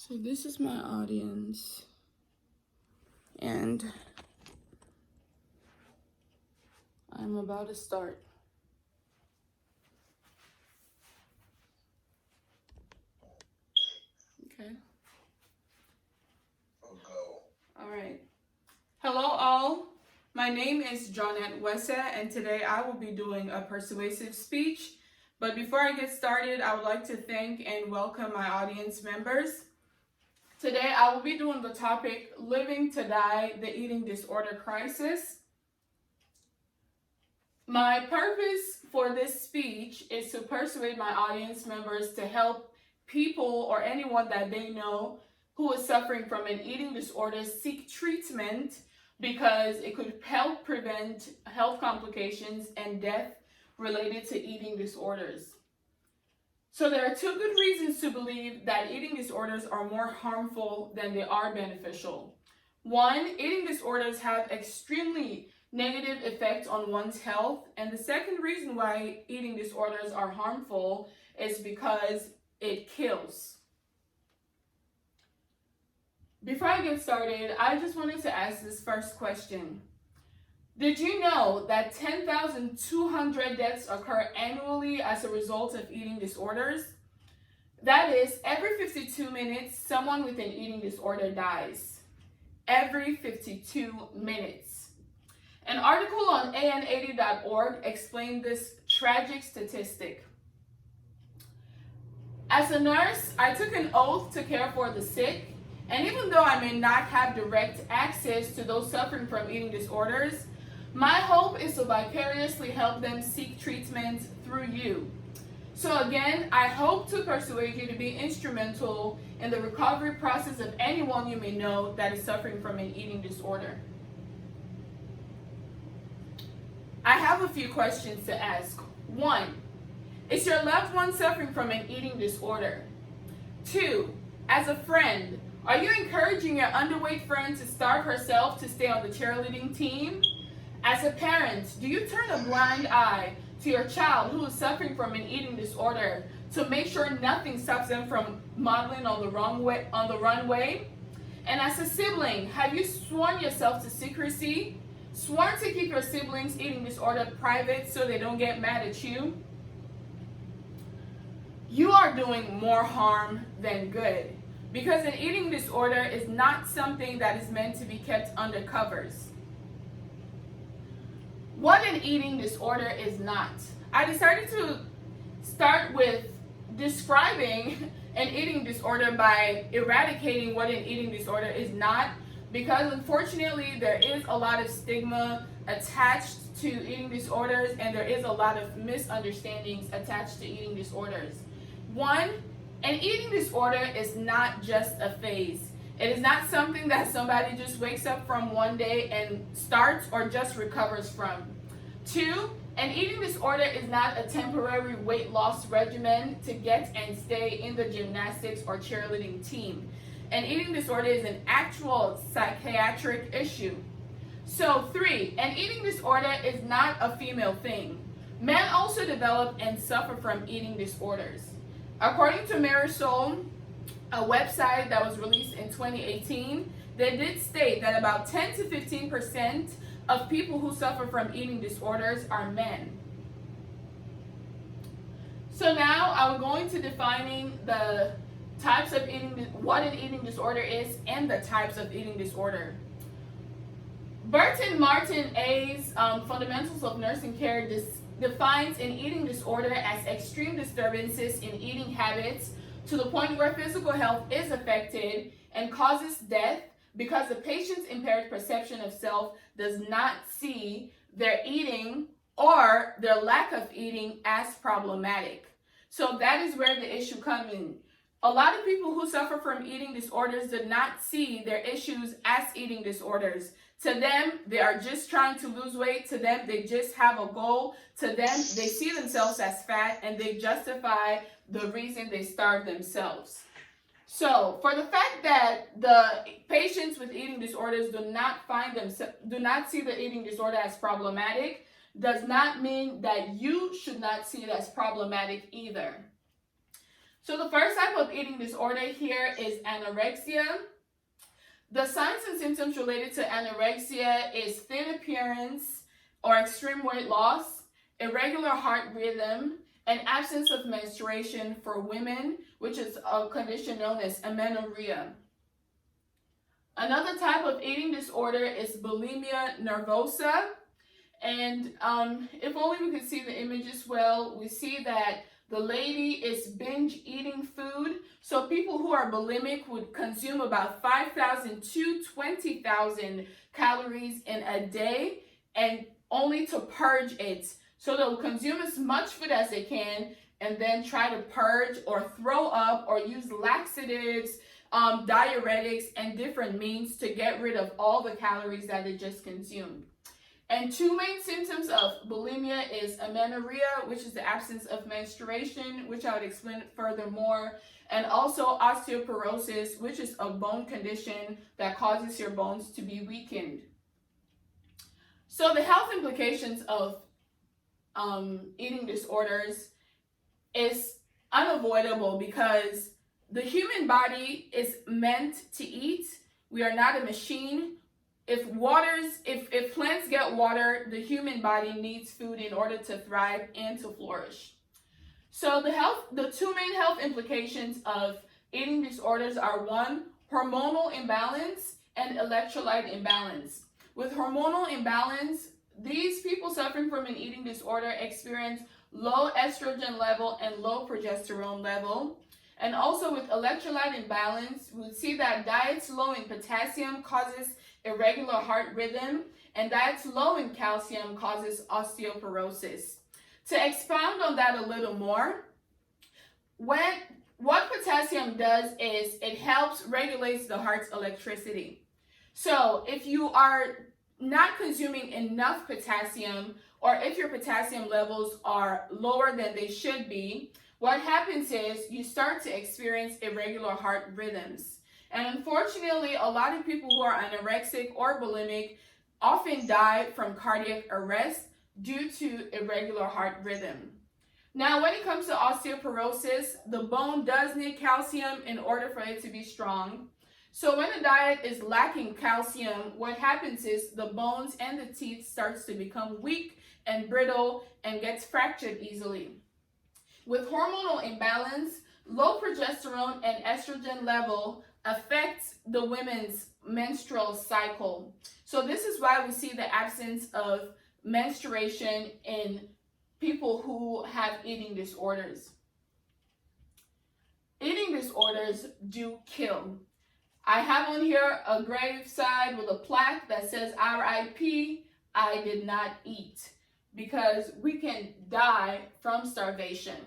So this is my audience, and I'm about to start. Okay. All right. Hello all. My name is Johnette Wessa, and today I will be doing a persuasive speech. But before I get started, I would like to thank and welcome my audience members. Today I will be doing the topic, Living to Die, the Eating Disorder Crisis. My purpose for this speech is to persuade my audience members to help people or anyone that they know who is suffering from an eating disorder seek treatment, because it could help prevent health complications and death related to eating disorders. So there are two good reasons to believe that eating disorders are more harmful than they are beneficial. One, eating disorders have extremely negative effects on one's health. And the second reason why eating disorders are harmful is because it kills. Before I get started, I just wanted to ask this first question. Did you know that 10,200 deaths occur annually as a result of eating disorders? That is, every 52 minutes, someone with an eating disorder dies. Every 52 minutes. An article on an80.org explained this tragic statistic. As a nurse, I took an oath to care for the sick, and even though I may not have direct access to those suffering from eating disorders, my hope is to vicariously help them seek treatment through you. So again, I hope to persuade you to be instrumental in the recovery process of anyone you may know that is suffering from an eating disorder. I have a few questions to ask. 1, is your loved one suffering from an eating disorder? 2, as a friend, are you encouraging your underweight friend to starve herself to stay on the cheerleading team? As a parent, do you turn a blind eye to your child who is suffering from an eating disorder to make sure nothing stops them from modeling on the runway? And as a sibling, have you sworn yourself to secrecy? Sworn to keep your siblings' eating disorder private so they don't get mad at you? You are doing more harm than good, because an eating disorder is not something that is meant to be kept under covers. What an eating disorder is not. I decided to start with describing an eating disorder by eradicating what an eating disorder is not, because unfortunately there is a lot of stigma attached to eating disorders, and there is a lot of misunderstandings attached to eating disorders. 1, an eating disorder is not just a phase. It is not something that somebody just wakes up from one day and starts or just recovers from. 2, an eating disorder is not a temporary weight loss regimen to get and stay in the gymnastics or cheerleading team. An eating disorder is an actual psychiatric issue. So 3, an eating disorder is not a female thing. Men also develop and suffer from eating disorders. According to Marisol, a website that was released in 2018, they did state that about 10 to 15% of people who suffer from eating disorders are men. So now I'm going to defining the types of what an eating disorder is and the types of eating disorder. Burton Martin A's Fundamentals of Nursing Care defines an eating disorder as extreme disturbances in eating habits to the point where physical health is affected and causes death because the patient's impaired perception of self does not see their eating or their lack of eating as problematic. So that is where the issue comes in. A lot of people who suffer from eating disorders do not see their issues as eating disorders. To them, they are just trying to lose weight. To them, they just have a goal. To them, they see themselves as fat, and they justify the reason they starve themselves. So, for the fact that the patients with eating disorders do not see the eating disorder as problematic, does not mean that you should not see it as problematic either. So the first type of eating disorder here is anorexia. The signs and symptoms related to anorexia is thin appearance or extreme weight loss, irregular heart rhythm, and absence of menstruation for women, which is a condition known as amenorrhea. Another type of eating disorder is bulimia nervosa. And if only we could see the image as well, we see that the lady is binge eating food. So people who are bulimic would consume about 5,000 to 20,000 calories in a day, and only to purge it. So they'll consume as much food as they can and then try to purge or throw up or use laxatives, diuretics, and different means to get rid of all the calories that they just consumed. And two main symptoms of bulimia is amenorrhea, which is the absence of menstruation, which I would explain furthermore, and also osteoporosis, which is a bone condition that causes your bones to be weakened. So the health implications of eating disorders is unavoidable because the human body is meant to eat. We are not a machine. If plants get water, the human body needs food in order to thrive and to flourish. So the two main health implications of eating disorders are one, hormonal imbalance and electrolyte imbalance. With hormonal imbalance, these people suffering from an eating disorder experience low estrogen level and low progesterone level. And also with electrolyte imbalance, we see that diets low in potassium causes irregular heart rhythm, and diets low in calcium causes osteoporosis. To expound on that a little more, what potassium does is it helps regulate the heart's electricity. So if you are not consuming enough potassium, or if your potassium levels are lower than they should be, what happens is you start to experience irregular heart rhythms. And unfortunately, a lot of people who are anorexic or bulimic often die from cardiac arrest due to irregular heart rhythm. Now, when it comes to osteoporosis, the bone does need calcium in order for it to be strong. So when a diet is lacking calcium, what happens is the bones and the teeth starts to become weak and brittle and gets fractured easily. With hormonal imbalance, low progesterone and estrogen level affects the women's menstrual cycle. So this is why we see the absence of menstruation in people who have eating disorders. Eating disorders do kill. I have on here a graveside with a plaque that says RIP, I did not eat, because we can die from starvation.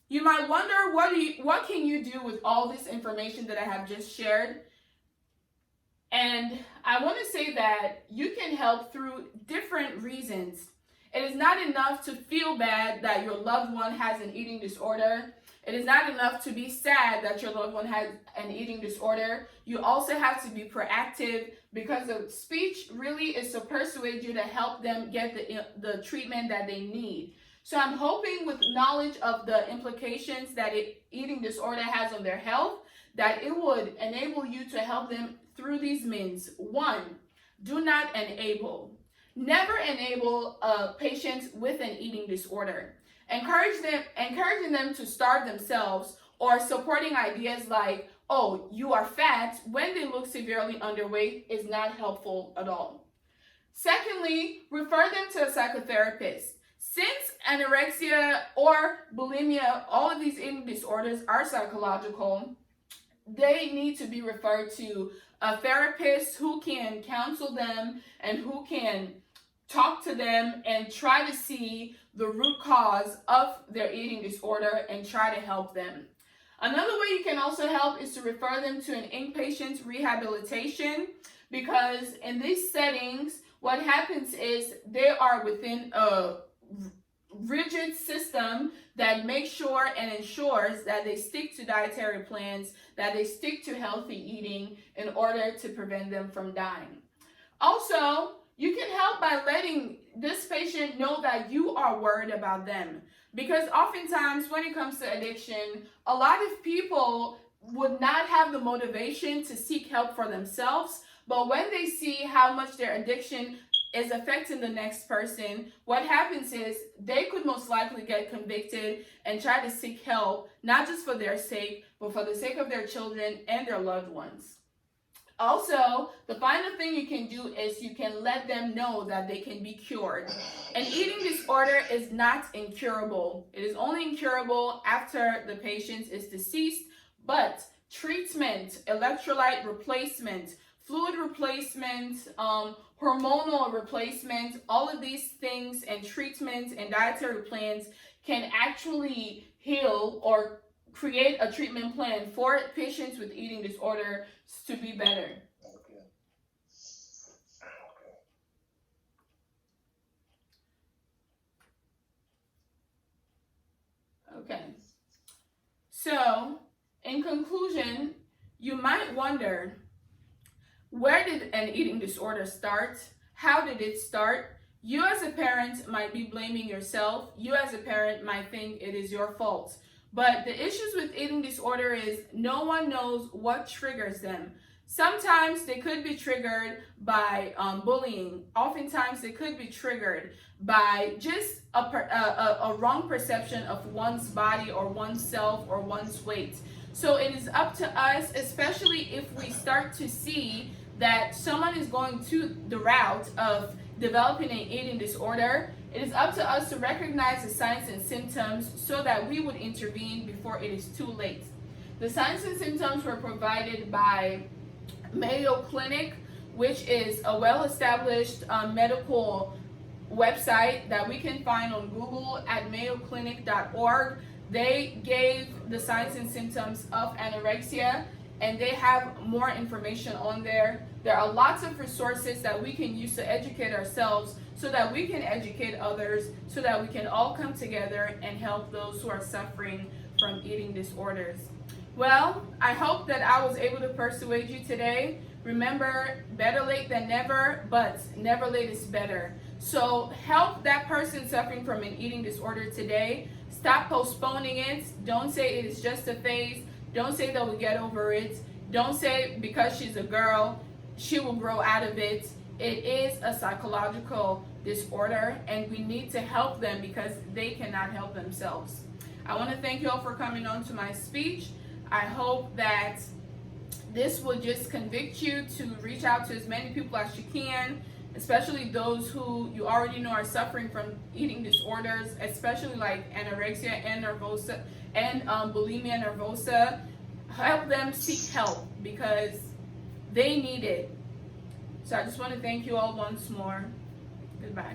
You might wonder, what can you do with all this information that I have just shared? And I want to say that you can help through different reasons. It is not enough to feel bad that your loved one has an eating disorder. It is not enough to be sad that your loved one has an eating disorder. You also have to be proactive, because the speech really is to persuade you to help them get the treatment that they need. So I'm hoping with knowledge of the implications that eating disorder has on their health, that it would enable you to help them through these means. One, do not enable. Never enable patients with an eating disorder. Encouraging them to starve themselves, or supporting ideas like, oh, you are fat, when they look severely underweight, is not helpful at all. Secondly, refer them to a psychotherapist. Since anorexia or bulimia, all of these eating disorders are psychological, they need to be referred to a therapist who can counsel them and who can talk to them and try to see the root cause of their eating disorder and try to help them. Another way you can also help is to refer them to an inpatient rehabilitation, because in these settings, what happens is they are within a rigid system that makes sure and ensures that they stick to dietary plans, that they stick to healthy eating in order to prevent them from dying. Also, you can help by letting this patient know that you are worried about them. Because oftentimes when it comes to addiction, a lot of people would not have the motivation to seek help for themselves, but when they see how much their addiction is affecting the next person, what happens is they could most likely get convicted and try to seek help, not just for their sake, but for the sake of their children and their loved ones. Also, the final thing you can do is you can let them know that they can be cured. An eating disorder is not incurable. It is only incurable after the patient is deceased, but treatment, electrolyte replacement, fluid replacement, hormonal replacement, all of these things and treatments and dietary plans can actually heal or create a treatment plan for patients with eating disorder to be better. Okay. So, in conclusion, you might wonder, where did an eating disorder start? How did it start? You as a parent might be blaming yourself. You as a parent might think it is your fault. But the issues with eating disorder is no one knows what triggers them. Sometimes they could be triggered by bullying. Oftentimes they could be triggered by just a wrong perception of one's body or oneself or one's weight. So it is up to us, especially if we start to see that someone is going to the route of developing an eating disorder, it is up to us to recognize the signs and symptoms so that we would intervene before it is too late. The signs and symptoms were provided by Mayo Clinic, which is a well-established medical website that we can find on Google at mayoclinic.org. They gave the signs and symptoms of anorexia, and they have more information on there. There are lots of resources that we can use to educate ourselves so that we can educate others, so that we can all come together and help those who are suffering from eating disorders. Well, I hope that I was able to persuade you today. Remember, better late than never, but never late is better. So help that person suffering from an eating disorder today. Stop postponing it. Don't say it is just a phase. Don't say they'll get over it. Don't say because she's a girl, she will grow out of it. It is a psychological disorder, and we need to help them because they cannot help themselves. I want to thank you all for coming on to my speech. I hope that this will just convict you to reach out to as many people as you can, especially those who you already know are suffering from eating disorders, especially like anorexia and nervosa and bulimia nervosa. Help them seek help because they need it. So I just want to thank you all once more. Goodbye.